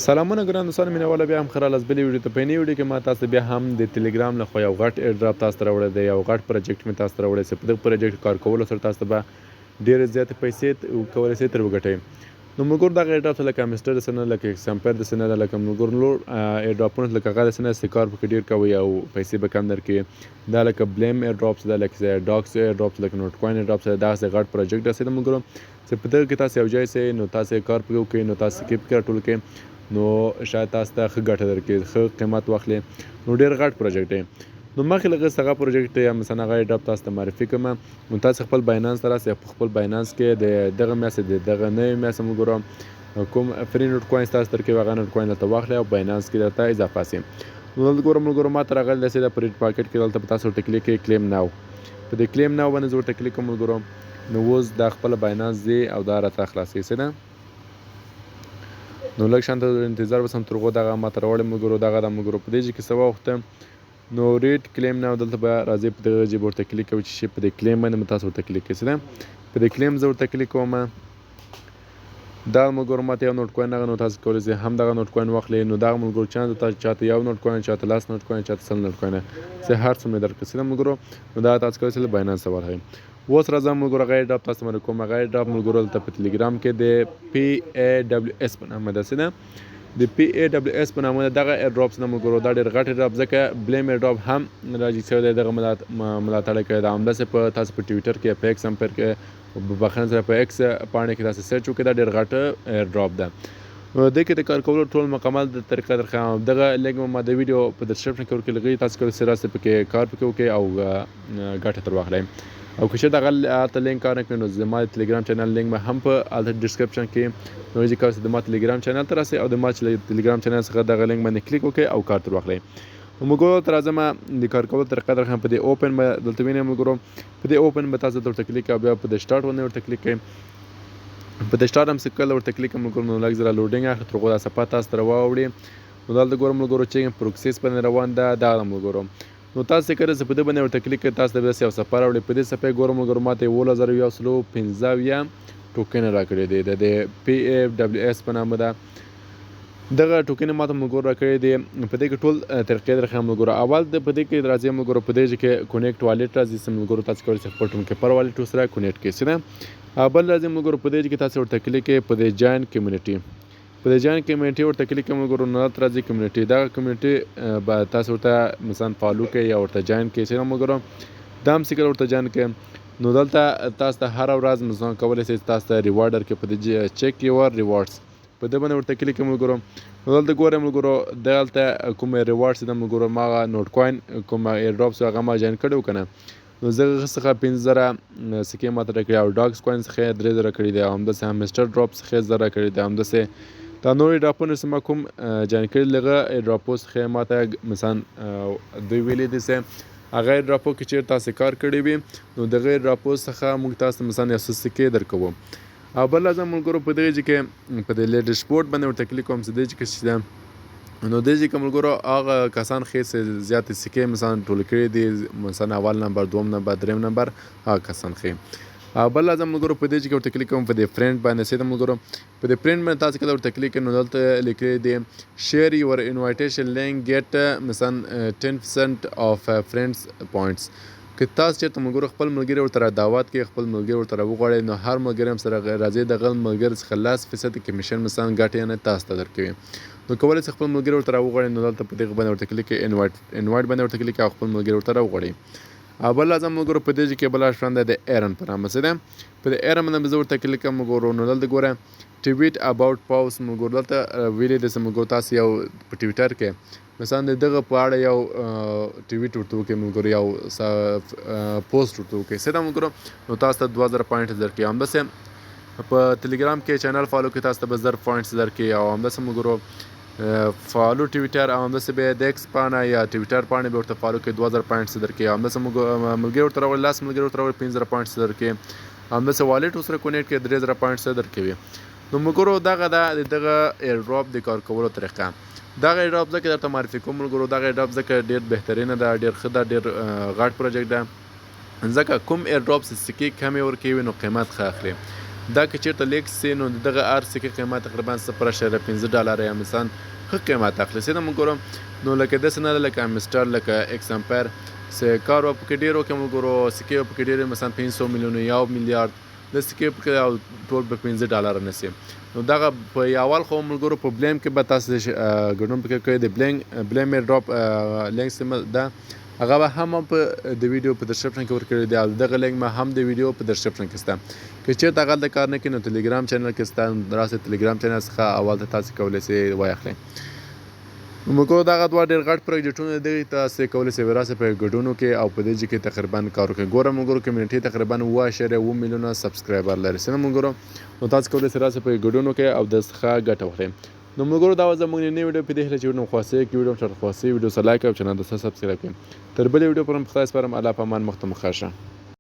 سلامونه ګران دوستان مینه بیا هم ښه راغلاست بلې ویډیو ته. په یعنې ویډیو کې ما تاسو ته بیا هم د تلګرام لخوا یو غټ ایردراپ تاسو ته راوړی دی، یو غټ پروجیکټ مې تاسو ته راوړی دی. په دغه پروجیکټ کار کولو سره تاسو ته به ډېرې زیاتې پیسې کولی شئ ترې وګټئ. نو ملګرو دغه ایردراپ ته لکه مسټر داسې نه، لکه ایکسامپر داسې نه ده، لکه ملګرو نور ایردراپونه لکه هغه داسې نه چې کار پکې ډېر کوئ او پیسې به کم درکړي. دا لکه بلوم ایردراپس ده، لکه ډاکس ایردراپس، لکه نوټ کوین ایردراپس ده. دغسې غټ پروجیکټ داسې ده ملګرو چې په دغه کې تاسو یو ځای شئ نو تاسو کار پکې وکړئ، نو تاسو کې پکې راټول کړئ، نو شاید تاسو ته ښه ګټه درکړي، ښه قیمت واخلي. نو ډېر غټ پروجیکټ دی. نو مخکې له هغه هغه پروجیکټ یا مثلا هغه ایردراپ تاسو ته معرفي کړم. نو تاسو خپل باینانس ته راسئ، په خپل باینانس کې د دغه میاشتې د دغه نوې میاشتې ملګرو کوم فري نوټ کوینز تاسو درکوي هغه نوټ کوین درته واخلئ او باینانس کې درته اضافه سي. نو دلته ګوره ملګرو ما ته راغلی دی د پریډ پاکټ کې، دلته به تاسو ورته کلیک کړئ کلیم ناو. په دې کلیم ناو باندې زه ورته کلیک کوم ملګرو. نو اوس دا خپله باینانس دی او دا راته خلاصوي څه ده. نو لږ شانته انتظار بس هم تر هغو دغه ما ته راوړی ملګرو. دغه ده ملګرو په دې ځای کې څه واوښته. نو ریډ کلیم ناو دلته به راځئ، په دغه ځای به ورته کلیک کوئ چې په دې کلیم باندې به تاسو ورته کلیک کړئ څه ده. په دې کلیم زه ورته کلیک کوم. دا ملګرو ماته یو نوټ کوین راغی، نو تاسو کولی شئ هم دغه نوټ کوین واخلئ. نو دغه ملګرو چانس تاسو چاته یو نوټ کوین، چاته 10 نوټ کوین، چاته 100 نوټ کوین څه هر څومره درکړي څه ده ملګرو. نو دا تاسو کولی شئ له باینانس څخه واخلئ. اوس راځم ملګرو هغه ایردراپ تاسو باندې کوم. هغه ایردراپ ملګرو دلته په تلګرام کې د PAWS په نامه ده څه ده. د PAWS په نامه دغه ایردراپس نه ملګرو دا ډېر غټ ایردراپ ځکه بلوم ایردراپ هم راجیک شوی دی، دغه ملاتړ کوي. دا همداسې په تاسو په ټویټر کې، په ایکسامپر کې، بخښنه سره په ایکس پاڼې کې تاسو سرچ وکړئ. دا ډېر غټ ایردراپ ده. دې کې د کار کولو ټول مکمل د طریقه درښیم. دغه لینک ما د ویډیو په ډسکرپشن کې ورکړی لګوي، تاسو کولی شئ راسئ پکې کار پکې وکړئ او ګټه ترې واخلئ. او که چېرته هغه لینک کار نه کړي نو زما د تلګرام چینل لینک به هم په هلته ډسکرپشن کې، نو چې کولی شئ د ما تلګرام چینل ته راسئ او د ما تلګرام چینل څخه دغه لینک باندې کلیک وکړئ او کار ترې واخلئ. نو ملګرو ته راځم د کار کولو طریقه درښیم. په دې اوپن به دلته وینئ ملګرو، په دې اوپن به تاسو ورته کلیک او بیا په د سټارټ باندې ورته کلیک کړئ. په د سټارټ هم چې کله ورته کلیک کوم ملګرو نو لږ زره لوډینګ اخلي، تر هغو دا صفحه تاسو ته راواوړي. نو دلته ګورم ملګرو چې پروکسیس باندې روان ده دغه ملګرو. نو تاسو چې کله په دې باندې ورته کلیک کړئ تاسو ته بیا یو صفحه راوړي. په دې صفحه کې ګورم ملګرو ماته 11115 ټوکن راکړی دی د PAWS په نامه ده. دغه ټوکن ماته ملګرو راکړی دی. په دې کې ټول طریقې درښیم ملګرو. اول د په دې کې راځي ملګرو، په دې کې کونیکټ والټ راځي څه ملګرو، تاسو کولی شئ خپل ټونکیپر والټ ورسره کونیکټ کړئ څه ده. بل راځي ملګرو په دې کې تاسو ورته کلیک کړئ په دې جاین کیمنټ. په دې جاین کیمنټ ورته کلیک کوم ملګرو، نو دلته راځي کیمنټ. دغه کیمنټ به تاسو ورته مثلا فالو کړئ یا ورته جاین کړئ څه ده ملګرو. دا هم چې کله ورته جاین کړئ نو دلته تاسو ته هره ورځ مثلا کولی شئ تاسو ته ریوارډ درکړي په دې چیک یور ریوارډس په دې باندې ورته کلیک کوم ملګرو. نو دلته ګورئ ملګرو دلته کوم ریوارډس ده ملګرو، ما هغه نوټ کوین کوم ایردراپس هغه ما جاین کړی و که نه. نو زه هغه څخه 50,000 سکې ماته راکړي او ډاکس کوین څخه 3,000 کړي دي او همداسې هم مسټر ډراپ څخه 1000 کړي دي. همداسې دا نور ایردراپونه چې ما کوم جاین کړي لغه ایردراپو څخه ماته مثلا دوی ویلي دي چې هغه ایردراپو کې چېرته تاسې کار کړی وي نو دغه ایردراپو څخه موږ تاسو مثلا یو څه سکې درکوو. او بل راځم ملګرو په دغه ځای کې په دې لیډر سپورټ باندې ورته کلیک کوم چې دې ځای کې چې ده نو دې ځای کې ملګرو هغه کسان ښې زیاتې سکې مثلا ټول کړي دي، مثلا اول نمبر، دوم نمبر، دریم نمبر، هغه کسان ښې. بل راځم ملګرو په دې ځای کې ورته کلیک کوم په دې فرینډ باندې څه ده ملګرو. په دې فرینډ باندې تاسو کله ورته کلیک کړئ نو دلته لیکلی دی شیر یور انوایټیشن لینک ګیټ مثلا 10% اف فرینډز پوینټس. که تاسو چېرته ملګرو خپل ملګري ورته را دعوت کړئ، خپل ملګري ورته راوغواړئ، نو هر ملګري هم سره راځي دغه ملګري څخه 10% کمیشن مثلا ګټه یعنې تاسو ته درکوي. نو کولی شئ خپل ملګري ورته راوغواړئ. نو دلته په دغه باندې ورته کلیک کړئ انوایټ باندې ورته کلیک کړئ او خپل ملګري ورته راوغواړئ. بل راځم ملګرو په دې ځای کې بل آپشن دی د ایرن په نامه څه ده. په دې ایرن باندې زه ورته کلیک کوم ملګرو. نو دلته ګوره ټویټ اباوټ PAWS ملګرو دلته ویلي دي چې ملګرو تاسو یو په ټویټر کې مثلا د دغه په اړه یو ټویټ ورته وکړئ ملګرو، یو پوسټ ورته وکړئ څه ده ملګرو. نو تاسو ته 2000 پوینټس درکړي. همداسې په تلګرام کې چینل فالو کړئ تاسو ته به 1000 پوینټس درکړي. او همداسې ملګرو فالو ټویټر او همداسې بیا د ایکس پاڼه یا ټویټر پاڼې به ورته فالو کړئ 2000 پوینټس درکړي. همداسې ملګري ورته راوړئ 10 ملګري ورته راوړئ 5000 پوینټس درکړي. همداسې والټ ورسره کونیکټ کړئ 3000 پوینټس درکوي. نو ملګرو دغه ده دغه ایردراپ د کار کولو طریقه. دغه ایردراپ ځکه درته معرفي کوم ملګرو، دغه ایردراپ ځکه ډېر بهترینه ده، ډېر ښه ده، ډېر غټ پروجیکټ ده. ځکه کوم ایردراپ چې سکې کمې ورکوي نو قیمت ښه اخلي. دا که چیرته لیک سي نو دغه هر سکې قیمت تقریبا 0.5 ډالر یا مثلا ښه قیمت اخلي چې موږ ګورو نو لکه داسې نه ده لکه امسټر لکه ایکس امپیر چې کار پکې ډېر وکړي موږ ګورو سکې پکې ډېرې مثلا 500 میلیونه 1 میلیارډ د سکې پکې ټول به 15 ډالر نسی نو دغه په اول خو موږ ګورو په بلیم کې به تاسو ګډون پکې کوي د بلیم ایردراپ لینک دا هغه به هم په د ویډیو په ډسکرپشن کې ورکړی دی او دغه لینک ما هم د ویډیو په ډسکرپشن کې سته که چېرته هغه د کار نه کوي نو تلګرام چینل کې سته راسه تلګرام چینل څخه اول ته تاسو کولی شئ واخلئ موږ دغه دوه ډېر غټ پروجیکټونه دي تاسو کولی شئ راسه په ګډون کې او په دې کې تقریبا کار وکړئ ګوره موږ کمیونټي تقریبا 1.1 میلیونه سبسکرایبر لري سره موږ نو تاسو کولی شئ راسه په ګډون کې او د څخه ګټه واخلئ نو موږ دا زموږ نوې ویډیو په دې هله چې نو خاصه کې ویډیو تر خاصه ویډیو سره لایک او چینل د سبسکرایب کړئ تر بل ویډیو پرم خدای سپارم الله پامان مخته مخاشه